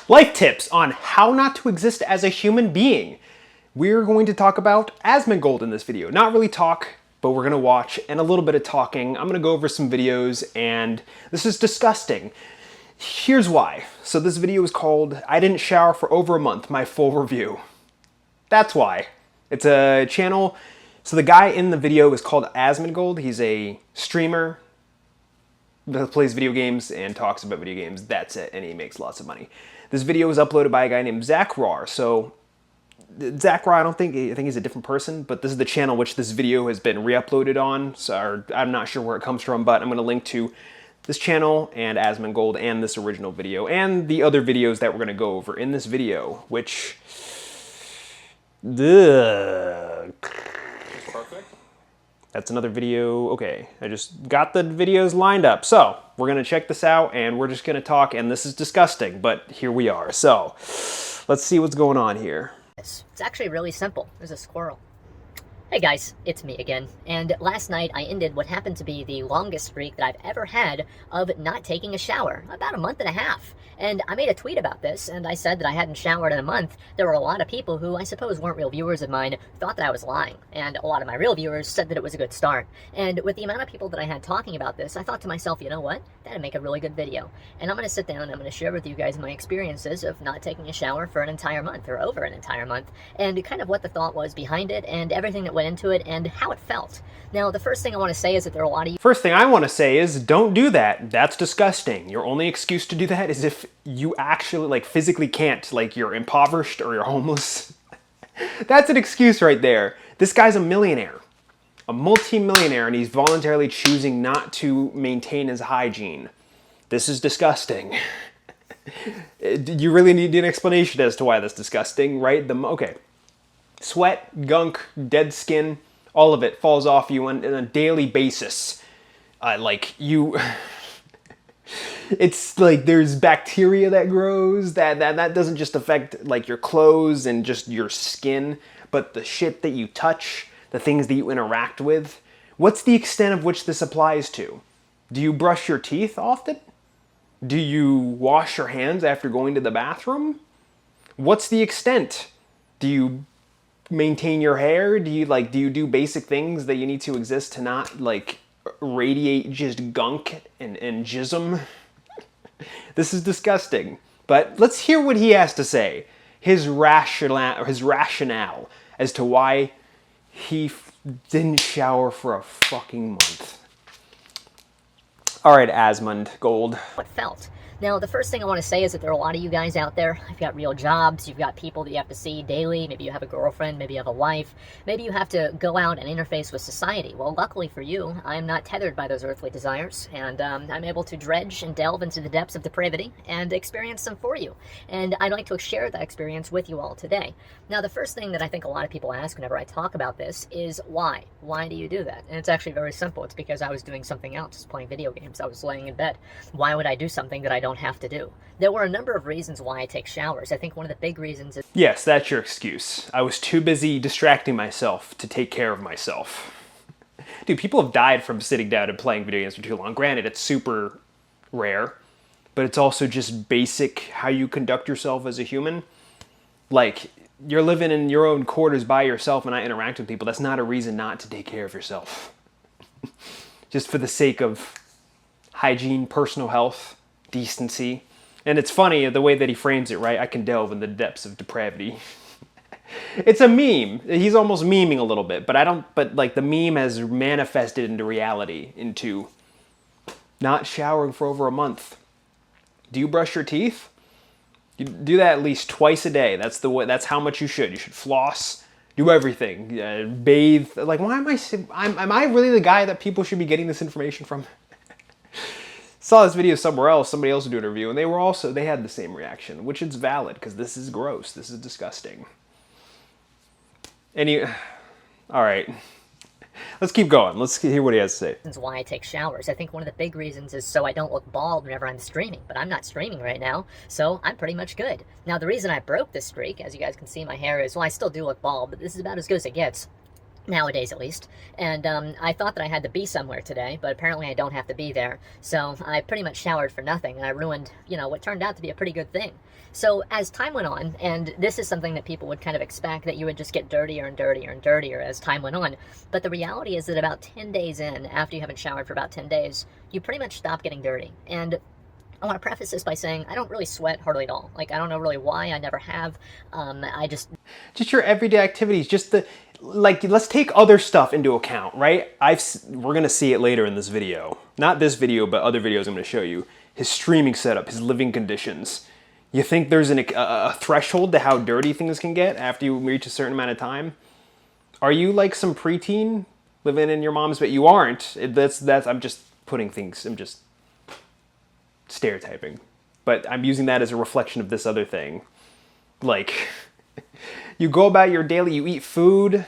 Life tips on how not to exist as a human being. We're going to talk about Asmongold in this video. Not really talk, but we're going to watch and a little bit of talking. I'm going to go over some videos and this is disgusting. Here's why. So this video is called I Didn't Shower for Over a Month, My Full Review. That's why. It's a channel. So the guy in the video is called Asmongold. He's a streamer that plays video games and talks about video games. That's it, and he makes lots of money. This video was uploaded by a guy named Zach Rar. So Zach Rar, I think he's a different person, but this is the channel which this video has been re-uploaded on. So I'm not sure where it comes from, but I'm going to link to this channel and Asmongold and this original video and the other videos that we're going to go over in this video, which... Perfect. That's another video. Okay, I just got the videos lined up. So we're going to check this out and we're just going to talk, and this is disgusting, but here we are. So let's see what's going on here. It's actually really simple. There's a squirrel. Hey guys, it's me again, and last night I ended what happened to be the longest streak that I've ever had of not taking a shower, about a month and a half. And I made a tweet about this, and I said that I hadn't showered in a month. There were a lot of people who I suppose weren't real viewers of mine, thought that I was lying, and a lot of my real viewers said that it was a good start. And with the amount of people that I had talking about this, I thought to myself, you know what, that'd make a really good video. And I'm going to sit down and I'm going to share with you guys my experiences of not taking a shower for an entire month, or over an entire month, and kind of what the thought was behind it, and everything that went into it, and how it felt. Now, the first thing I want to say is that there are a lot of you... First thing I want to say is don't do that. That's disgusting. Your only excuse to do that is if you actually, like, physically can't. Like, you're impoverished or you're homeless. That's an excuse right there. This guy's a millionaire. A multi-millionaire, and he's voluntarily choosing not to maintain his hygiene. This is disgusting. You really need an explanation as to why that's disgusting, right? Okay. Sweat, gunk, dead skin, all of it falls off you on a daily basis. It's like there's bacteria that grows that doesn't just affect like your clothes and just your skin, but the shit that you touch, the things that you interact with. What's the extent of which this applies to? Do you brush your teeth often? Do you wash your hands after going to the bathroom? What's the extent? Do you maintain your hair? Do you do basic things that you need to exist to not like radiate just gunk and jism? This is disgusting. But let's hear what he has to say. His rationale as to why he didn't shower for a fucking month. All right, Asmongold. What felt. Now, the first thing I want to say is that there are a lot of you guys out there. You've got real jobs, you've got people that you have to see daily, maybe you have a girlfriend, maybe you have a wife, maybe you have to go out and interface with society. Well, luckily for you, I'm not tethered by those earthly desires, and I'm able to dredge and delve into the depths of depravity and experience them for you. And I'd like to share that experience with you all today. Now, the first thing that I think a lot of people ask whenever I talk about this is why? Why do you do that? And it's actually very simple. It's because I was doing something else, playing video games. I was laying in bed. Why would I do something that I don't have to do? There were a number of reasons why I take showers. I think one of the big reasons is... Yes, that's your excuse. I was too busy distracting myself to take care of myself. Dude, people have died from sitting down and playing video games for too long. Granted, it's super rare, but it's also just basic how you conduct yourself as a human. Like, you're living in your own quarters by yourself and not interact with people. That's not a reason not to take care of yourself. Just for the sake of hygiene, personal health, decency. And it's funny the way that he frames it, right? I can delve in the depths of depravity. It's a meme. He's almost memeing a little bit, but like the meme has manifested into reality, into not showering for over a month. Do you brush your teeth? You do that at least twice a day. That's how much you should. You should floss, do everything, bathe. Like, why am I really the guy that people should be getting this information from? Saw this video somewhere else, somebody else would do an review, and they had the same reaction, which is valid, because this is gross, this is disgusting. Alright, let's keep going, let's hear what he has to say. Why I take showers. I think one of the big reasons is so I don't look bald whenever I'm streaming, but I'm not streaming right now, so I'm pretty much good. Now, the reason I broke this streak, as you guys can see my hair is, well, I still do look bald, but this is about as good as it gets. nowadays at least. And I thought that I had to be somewhere today, but apparently I don't have to be there. So I pretty much showered for nothing, and I ruined, what turned out to be a pretty good thing. So as time went on, and this is something that people would kind of expect, that you would just get dirtier and dirtier and dirtier as time went on. But the reality is that about 10 days in, after you haven't showered for about 10 days, you pretty much stop getting dirty. And I want to preface this by saying I don't really sweat hardly at all. Like, I don't know really why. I never have. I just your everyday activities, just let's take other stuff into account, right? We're gonna see it later in this video. Not this video, but other videos I'm gonna show you. His streaming setup, his living conditions. You think there's a threshold to how dirty things can get after you reach a certain amount of time? Are you like some preteen living in your mom's bed? You aren't. I'm just putting things, I'm just stereotyping. But I'm using that as a reflection of this other thing. Like, you go about your daily, you eat food,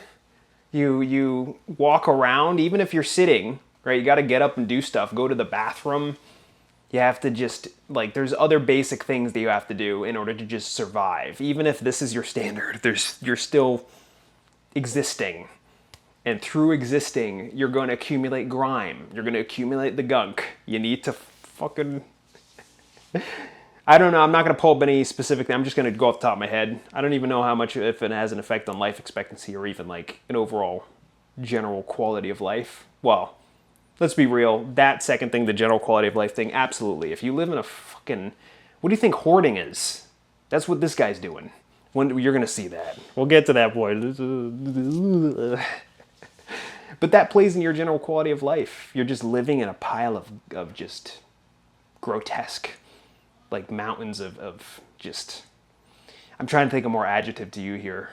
you walk around, even if you're sitting, right? You gotta get up and do stuff, go to the bathroom. You have to just, there's other basic things that you have to do in order to just survive. Even if this is your standard, you're still existing. And through existing, you're going to accumulate grime. You're going to accumulate the gunk. You need to fucking... I don't know, I'm not going to pull up any specific thing. I'm just going to go off the top of my head. I don't even know how much, if it has an effect on life expectancy or even an overall general quality of life. Well, let's be real, that second thing, the general quality of life thing, absolutely. If you live in a fucking... What do you think hoarding is? That's what this guy's doing. You're going to see that. We'll get to that point. But that plays in your general quality of life. You're just living in a pile of just grotesque, mountains of just... I'm trying to think of more adjective to you here.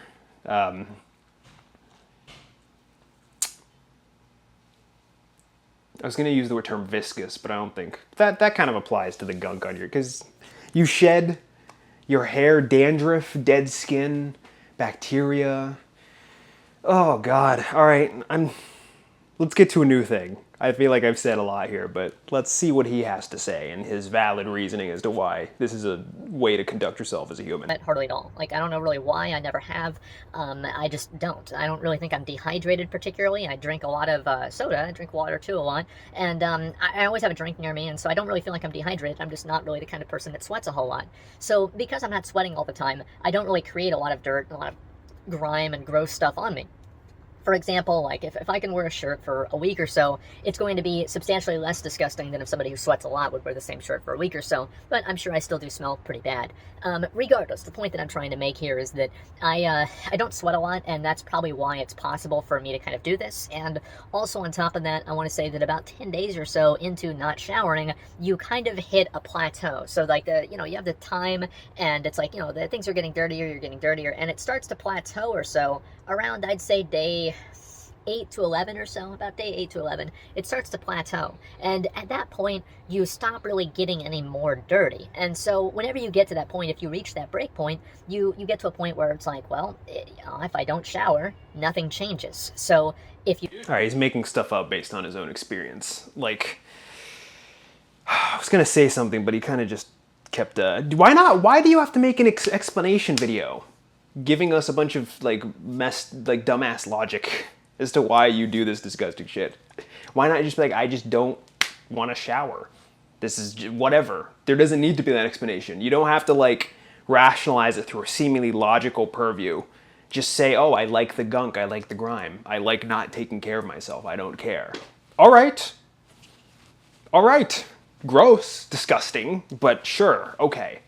I was going to use the term viscous, but I don't think... That kind of applies to the gunk on your... Because you shed your hair, dandruff, dead skin, bacteria. Oh, God. All right, let's get to a new thing. I feel like I've said a lot here, but let's see what he has to say and his valid reasoning as to why this is a way to conduct yourself as a human. Hardly at all. I don't know really why. I never have. I just don't. I don't really think I'm dehydrated particularly. I drink a lot of soda. I drink water too a lot. And I always have a drink near me, and so I don't really feel like I'm dehydrated. I'm just not really the kind of person that sweats a whole lot. So because I'm not sweating all the time, I don't really create a lot of dirt, a lot of grime and gross stuff on me. For example, if I can wear a shirt for a week or so, it's going to be substantially less disgusting than if somebody who sweats a lot would wear the same shirt for a week or so, but I'm sure I still do smell pretty bad. Regardless, the point that I'm trying to make here is that I don't sweat a lot, and that's probably why it's possible for me to kind of do this. And also on top of that, I want to say that about 10 days or so into not showering, you kind of hit a plateau. So you have the time, and it's the things are getting dirtier, you're getting dirtier, and it starts to plateau or so around, I'd say, day 8 to 11 or so, about day 8 to 11, it starts to plateau. And at that point, you stop really getting any more dirty. And so whenever you get to that point, if you reach that break point, you get to a point where it's if I don't shower, nothing changes. So if you... All right, he's making stuff up based on his own experience. I was going to say something, but he kind of just kept... Why not? Why do you have to make an explanation video? Giving us a bunch of dumbass logic as to why you do this disgusting shit. Why not just be I just don't want to shower. This is whatever. There doesn't need to be that explanation. You don't have to rationalize it through a seemingly logical purview. Just say, oh, I like the gunk, I like the grime, I like not taking care of myself, I don't care. All right. Gross, disgusting, but sure, okay.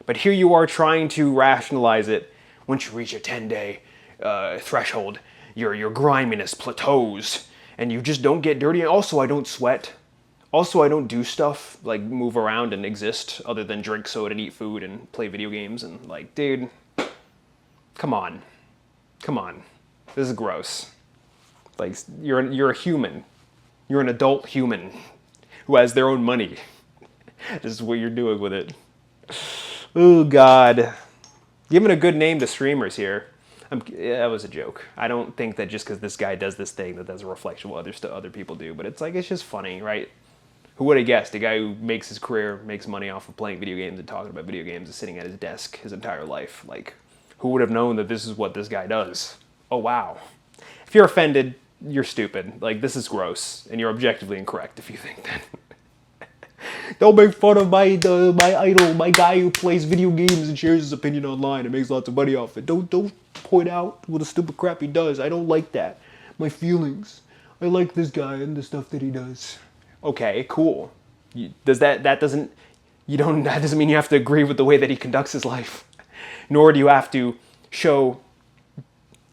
But here you are trying to rationalize it. Once you reach a 10-day threshold, your griminess plateaus, and you just don't get dirty. And also, I don't sweat. Also, I don't do stuff like move around and exist other than drink soda and eat food and play video games. And dude, come on. This is gross. You're a human. You're an adult human who has their own money. This is what you're doing with it. Oh, God. Giving a good name to streamers here. That was a joke. I don't think that just because this guy does this thing that's a reflection of what other people do, but it's just funny, right? Who would have guessed a guy who makes his career, makes money off of playing video games and talking about video games is sitting at his desk his entire life? Who would have known that this is what this guy does? Oh, wow. If you're offended, you're stupid. Like, this is gross, and you're objectively incorrect if you think that. Don't make fun of my idol, my guy who plays video games and shares his opinion online and makes lots of money off it. Don't point out what the stupid crap he does. I don't like that. My feelings. I like this guy and the stuff that he does. Okay, cool. That doesn't mean you have to agree with the way that he conducts his life. Nor do you have to show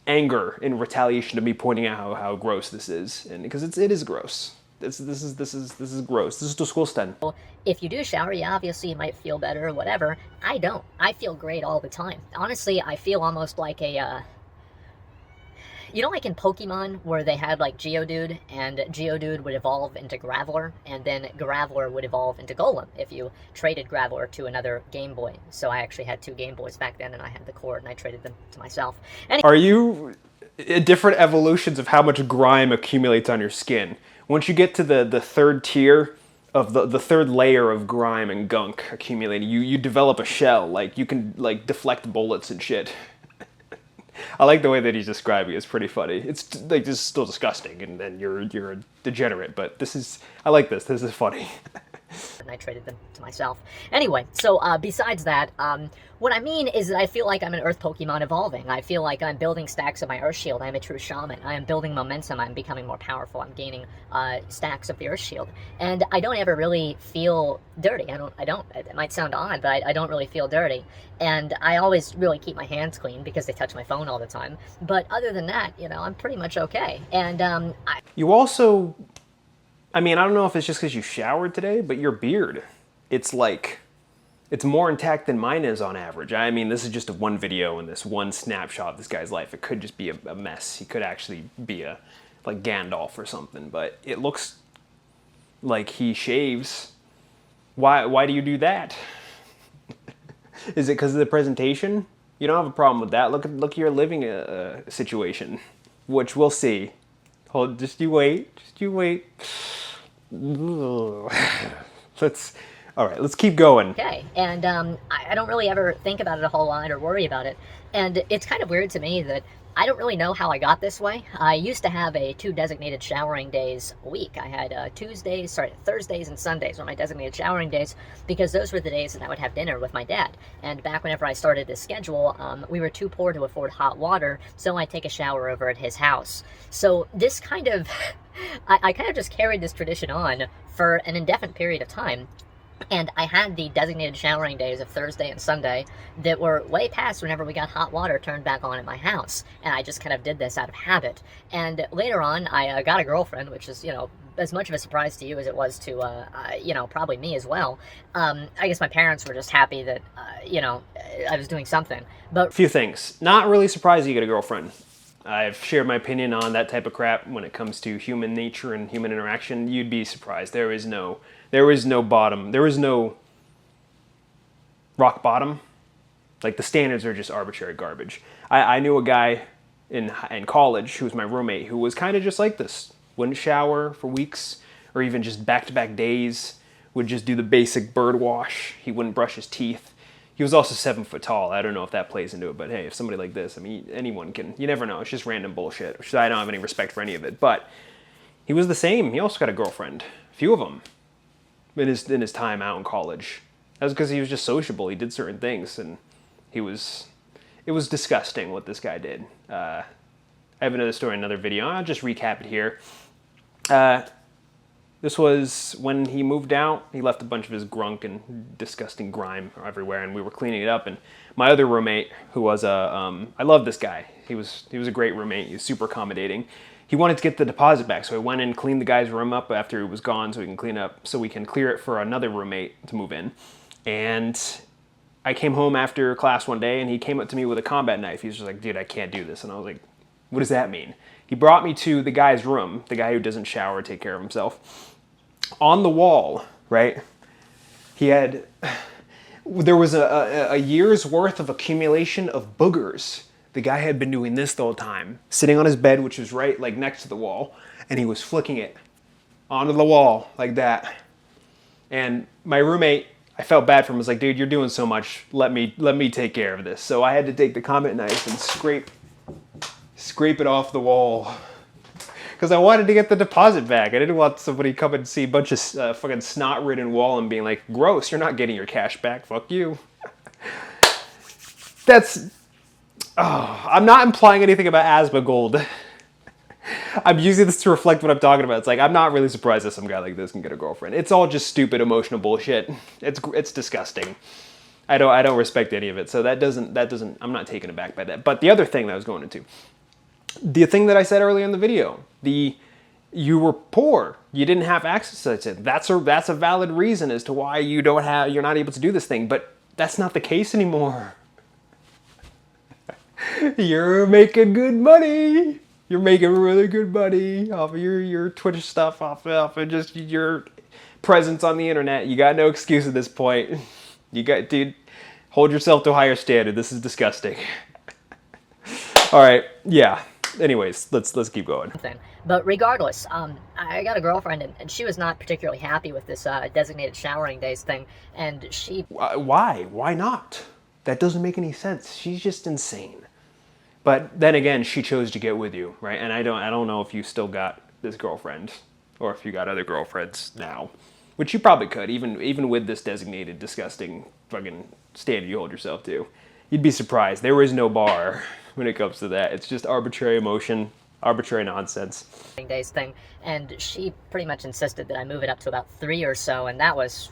anger in retaliation to me pointing out how gross this is, and because it is gross. This is gross. This is disgusting. If you do shower, yeah, obviously you might feel better or whatever. I don't. I feel great all the time. Honestly, I feel almost like a, you know, like in Pokemon where they had like Geodude, and Geodude would evolve into Graveler, and then Graveler would evolve into Golem if you traded Graveler to another Game Boy. So I actually had 2 Game Boys back then, and I had the cord, and I traded them to myself. Are you different evolutions of how much grime accumulates on your skin? Once you get to the third tier of the third layer of grime and gunk accumulating, you develop a shell. Like, you can like deflect bullets and shit. I like the way that he's describing it. It's pretty funny. It's like, this is still disgusting, and you're a degenerate, but I like this. This is funny. And I traded them to myself. Anyway, so besides that, what I mean is that I feel like I'm an Earth Pokemon evolving. I feel like I'm building stacks of my Earth Shield. I'm a true shaman. I am building momentum. I'm becoming more powerful. I'm gaining stacks of the Earth Shield. And I don't ever really feel dirty. I don't. It might sound odd, but I don't really feel dirty. And I always really keep my hands clean because they touch my phone all the time. But other than that, you know, I'm pretty much okay. And you also... I mean, I don't know if it's just because you showered today, but your beard, it's more intact than mine is on average. I mean, this is just one video and this one snapshot of this guy's life. It could just be a mess. He could actually be like Gandalf or something, but it looks like he shaves. Why do you do that? Is it because of the presentation? You don't have a problem with that. Look at your living situation, which we'll see. Hold, just you wait. Let's keep going. Okay, and I don't really ever think about it a whole lot or worry about it, and it's kind of weird to me that I don't really know how I got this way. I used to have 2 designated showering days a week. I had Thursdays and Sundays were my designated showering days because those were the days that I would have dinner with my dad. And back whenever I started this schedule, we were too poor to afford hot water, so I'd take a shower over at his house. So this kind of, I kind of just carried this tradition on for an indefinite period of time. And I had the designated showering days of Thursday and Sunday that were way past whenever we got hot water turned back on at my house. And I just kind of did this out of habit. And later on, I got a girlfriend, which is, you know, as much of a surprise to you as it was to, you know, probably me as well. I guess my parents were just happy that, you know, I was doing something. But a few things. Not really surprised you get a girlfriend. I've shared my opinion on that type of crap when it comes to human nature and human interaction. You'd be surprised. There is no bottom. There is no rock bottom. Like, the standards are just arbitrary garbage. I knew a guy in college who was my roommate who was kind of just like this. Wouldn't shower for weeks or even just back-to-back days. Would just do the basic bird wash. He wouldn't brush his teeth. He was also 7 foot tall. I don't know if that plays into it, but hey, if somebody like this, I mean, anyone can, you never know. It's just random bullshit, which I don't have any respect for any of it. But he was the same. He also got a girlfriend. A few of them. In his time out in college. That was because he was just sociable. He did certain things, and it was disgusting what this guy did. I have another story in another video. I'll just recap it here. This was when he moved out. He left a bunch of his grunk and disgusting grime everywhere, and we were cleaning it up. And my other roommate, who was I love this guy. He was a great roommate. He was super accommodating. He wanted to get the deposit back, so I went and cleaned the guy's room up after he was gone, so we can clear it for another roommate to move in. And I came home after class one day, and he came up to me with a combat knife. He was just like, "Dude, I can't do this." And I was like, "What does that mean?" He brought me to the guy's room, the guy who doesn't shower or take care of himself. On the wall, right? There was a year's worth of accumulation of boogers. The guy had been doing this the whole time, sitting on his bed, which was right like next to the wall, and he was flicking it onto the wall like that. And my roommate, I felt bad for him. I was like, "Dude, you're doing so much. Let me take care of this." So I had to take the combat knife and scrape scrape it off the wall. Because I wanted to get the deposit back. I didn't want somebody come and see a bunch of fucking snot-ridden wall and being like, gross, you're not getting your cash back, fuck you. That's... Oh, I'm not implying anything about Asmongold. I'm using this to reflect what I'm talking about. It's like, I'm not really surprised that some guy like this can get a girlfriend. It's all just stupid emotional bullshit. It's disgusting. I don't respect any of it. So that doesn't, I'm not taken aback by that. But the other thing that I was going into, the thing that I said earlier in the video, you were poor, you didn't have access to it. That's a valid reason as to why you're not able to do this thing, but that's not the case anymore. You're making good money. You're making really good money off of your Twitch stuff, off of just your presence on the internet. You got no excuse at this point. Dude, hold yourself to a higher standard. This is disgusting. All right, yeah. Anyways, let's keep going. But regardless, I got a girlfriend, and she was not particularly happy with this designated showering days thing, and she... Why? Why not? That doesn't make any sense. She's just insane. But then again, she chose to get with you, right? And I don't know if you still got this girlfriend, or if you got other girlfriends now, which you probably could, even with this designated, disgusting fucking standard you hold yourself to. You'd be surprised. There is no bar when it comes to that. It's just arbitrary emotion, arbitrary nonsense. Days thing, and she pretty much insisted that I move it up to about 3 or so, and that was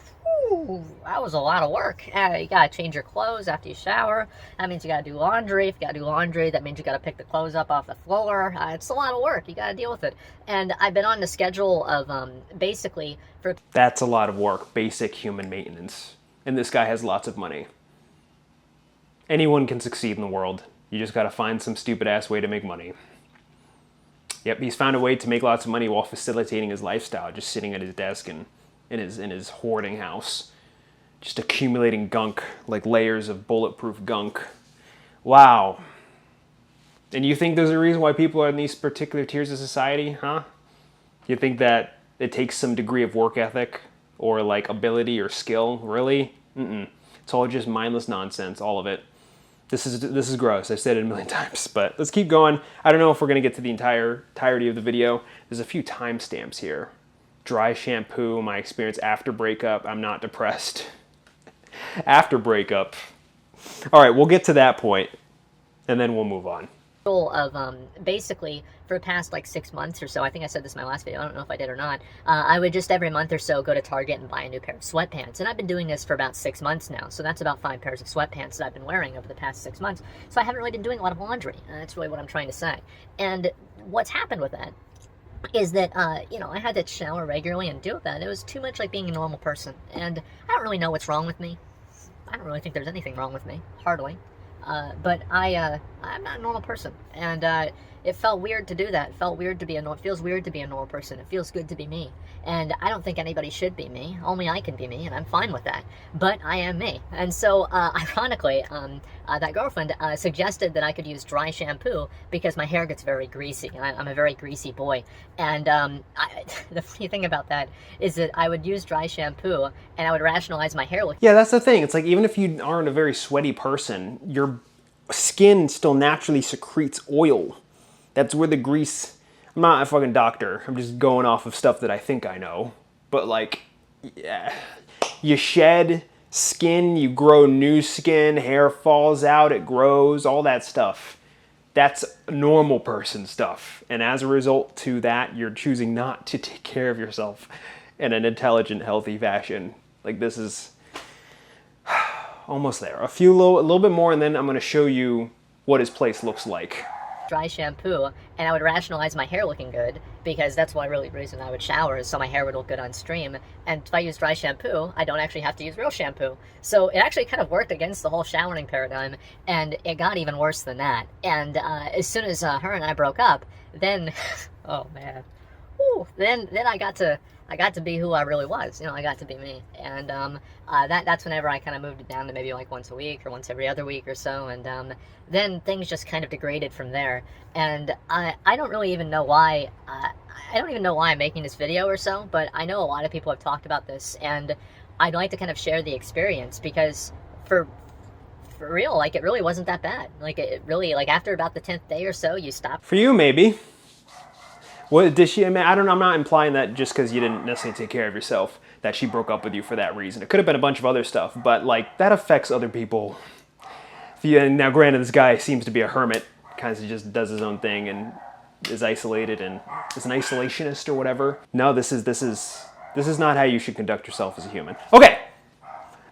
a lot of work. You gotta change your clothes after you shower. That means you gotta do laundry. If you gotta do laundry, that means you gotta pick the clothes up off the floor. It's a lot of work. You gotta deal with it. And I've been on the schedule of basically for... That's a lot of work, basic human maintenance. And this guy has lots of money. Anyone can succeed in the world. You just gotta find some stupid ass way to make money. Yep, he's found a way to make lots of money while facilitating his lifestyle, just sitting at his desk and in his hoarding house, just accumulating gunk, like layers of bulletproof gunk. Wow. And you think there's a reason why people are in these particular tiers of society, huh? You think that it takes some degree of work ethic or like ability or skill? Really? It's all just mindless nonsense, all of it. This is gross. I've said it a million times, but let's keep going. I don't know if we're gonna get to the entirety of the video. There's a few timestamps here. Dry shampoo, my experience after breakup. I'm not depressed. After breakup. All right, we'll get to that point, and then we'll move on. Of basically for the past like 6 months or so, I think I said this in my last video, I don't know if I did or not, I would just every month or so go to Target and buy a new pair of sweatpants, and I've been doing this for about 6 months now, so that's about 5 pairs of sweatpants that I've been wearing over the past 6 months, so I haven't really been doing a lot of laundry, and that's really what I'm trying to say. And what's happened with that is that, I had to shower regularly and deal with that. It was too much like being a normal person, and I don't really know what's wrong with me. I don't really think there's anything wrong with me, hardly. But I'm not a normal person, and it felt weird to do that. It felt weird to be it feels weird to be a normal person. It feels good to be me, and I don't think anybody should be me. Only I can be me, and I'm fine with that. But I am me, and so ironically, that girlfriend suggested that I could use dry shampoo because my hair gets very greasy. I'm a very greasy boy, and the funny thing about that is that I would use dry shampoo, and I would rationalize my hair. Yeah, that's the thing. It's like even if you aren't a very sweaty person, your skin still naturally secretes oil. That's where the grease... I'm not a fucking doctor. I'm just going off of stuff that I think I know. But like, yeah, you shed skin, you grow new skin, hair falls out, it grows, all that stuff. That's normal person stuff. And as a result to that, you're choosing not to take care of yourself in an intelligent, healthy fashion. Like this is almost there. A little bit more, and then I'm going to show you what his place looks like. Dry shampoo, and I would rationalize my hair looking good because that's why reason I would shower is so my hair would look good on stream. And if I use dry shampoo, I don't actually have to use real shampoo. So it actually kind of worked against the whole showering paradigm, and it got even worse than that. And as soon as her and I broke up, then oh man, then I got to be who I really was. I got to be me, and that's whenever I kind of moved it down to maybe like once a week or once every other week or so, and then things just kind of degraded from there. And I don't really even know why. I don't even know why I'm making this video or so, but I know a lot of people have talked about this, and I'd like to kind of share the experience because for for real, like, it really wasn't that bad. Like, it really, like, after about the 10th day or so, you stop. For you, maybe. What did she? I mean, I don't know. I'm not implying that just because you didn't necessarily take care of yourself that she broke up with you for that reason. It could have been a bunch of other stuff, but like that affects other people. And now, granted, this guy seems to be a hermit, kind of just does his own thing and is isolated and is an isolationist or whatever. No, this is not how you should conduct yourself as a human. Okay,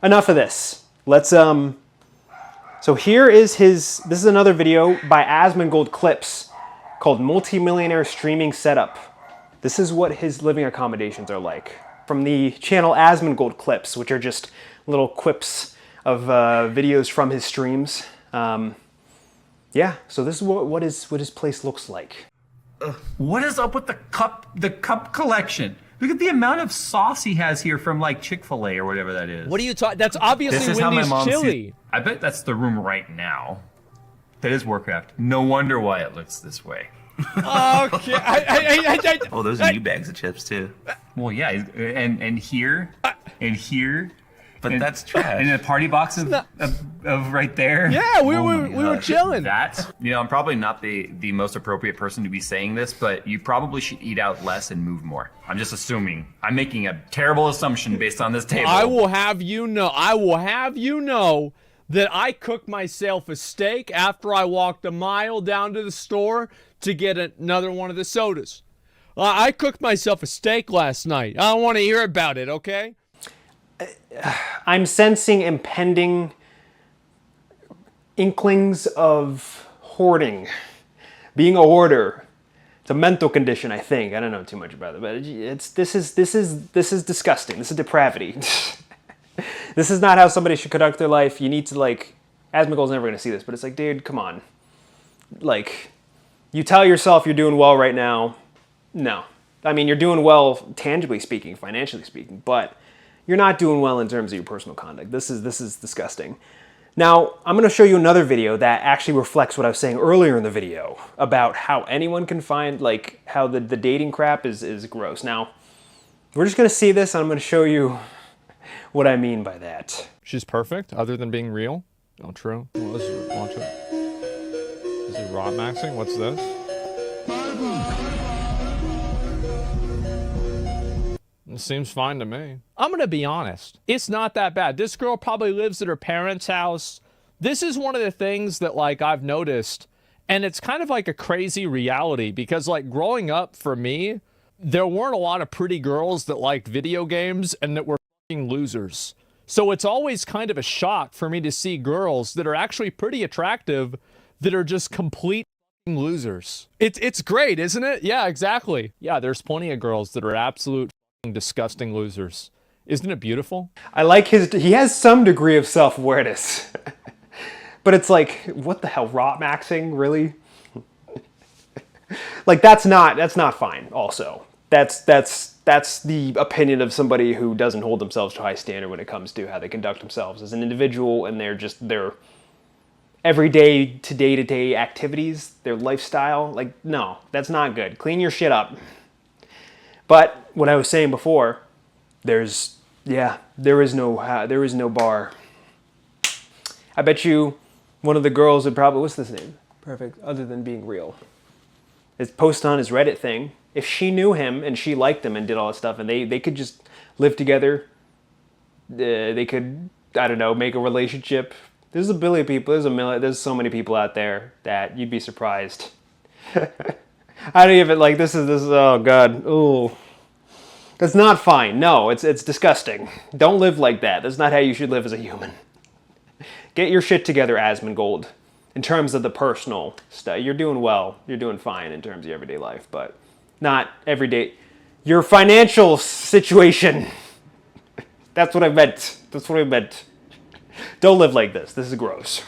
enough of this. Let's So here is his. This is another video by Asmongold Clips called Multimillionaire Streaming Setup. This is what his living accommodations are like. From the channel Asmongold Clips, which are just little quips of videos from his streams. Yeah, so this is what his place looks like. What is up with the cup collection? Look at the amount of sauce he has here from like Chick-fil-A or whatever that is. What are you talking? That's obviously This is how my Wendy's mom chili. sees. I bet that's the room right now. That is Warcraft. No wonder why it looks this way. Okay. Oh, those are new bags of chips too. Well, yeah, and here, and here. But that's trash. And a party box of right there. Yeah, we Oh were my gosh. chilling. That, I'm probably not the most appropriate person to be saying this, but you probably should eat out less and move more. I'm just assuming. I'm making a terrible assumption based on this table. I will have you know that I cooked myself a steak after I walked a mile down to the store to get another one of the sodas. I cooked myself a steak last night. I don't want to hear about it, okay? I'm sensing impending inklings of hoarding. Being a hoarder. It's a mental condition, I think. I don't know too much about it, but this is disgusting. This is depravity. This is not how somebody should conduct their life. You need to, like, Asmongold's never gonna see this, but it's like, dude, come on. Like, you tell yourself you're doing well right now. No. I mean, you're doing well, tangibly speaking, financially speaking, but you're not doing well in terms of your personal conduct. This is disgusting. Now, I'm going to show you another video that actually reflects what I was saying earlier in the video about how anyone can find, like, how the dating crap is gross. Now, we're just going to see this, and I'm going to show you what I mean by that. She's perfect, other than being real. Oh, true. Well, this is, watch it. Is it rot maxing? What's this? It seems fine to me. I'm gonna be honest. It's not that bad. This girl probably lives at her parents' house. This is one of the things that, like, I've noticed, and it's kind of like a crazy reality because, like, growing up for me, there weren't a lot of pretty girls that liked video games and that were fucking losers. So it's always kind of a shock for me to see girls that are actually pretty attractive that are just complete fucking losers. It's great, isn't it? Yeah, exactly. Yeah, there's plenty of girls that are absolute disgusting losers. Isn't it beautiful? I like he has some degree of self-awareness. But it's like, what the hell, rot maxing, really? Like, that's not fine also. That's the opinion of somebody who doesn't hold themselves to a high standard when it comes to how they conduct themselves as an individual and their everyday to day-to-day activities, their lifestyle. Like, no, that's not good. Clean your shit up. But what I was saying before, there is no bar. I bet you one of the girls would probably, what's this name? Perfect, other than being real. It's post on his Reddit thing. If she knew him and she liked him and did all this stuff and they could just live together, they could, I don't know, make a relationship. There's a billion people, there's so many people out there that you'd be surprised. I don't even, like, this is, oh God, ooh. That's not fine, no, it's disgusting. Don't live like that, that's not how you should live as a human. Get your shit together, Asmongold. In terms of the personal stuff, you're doing well, you're doing fine in terms of your everyday life, but not everyday. Your financial situation, that's what I meant, Don't live like this is gross.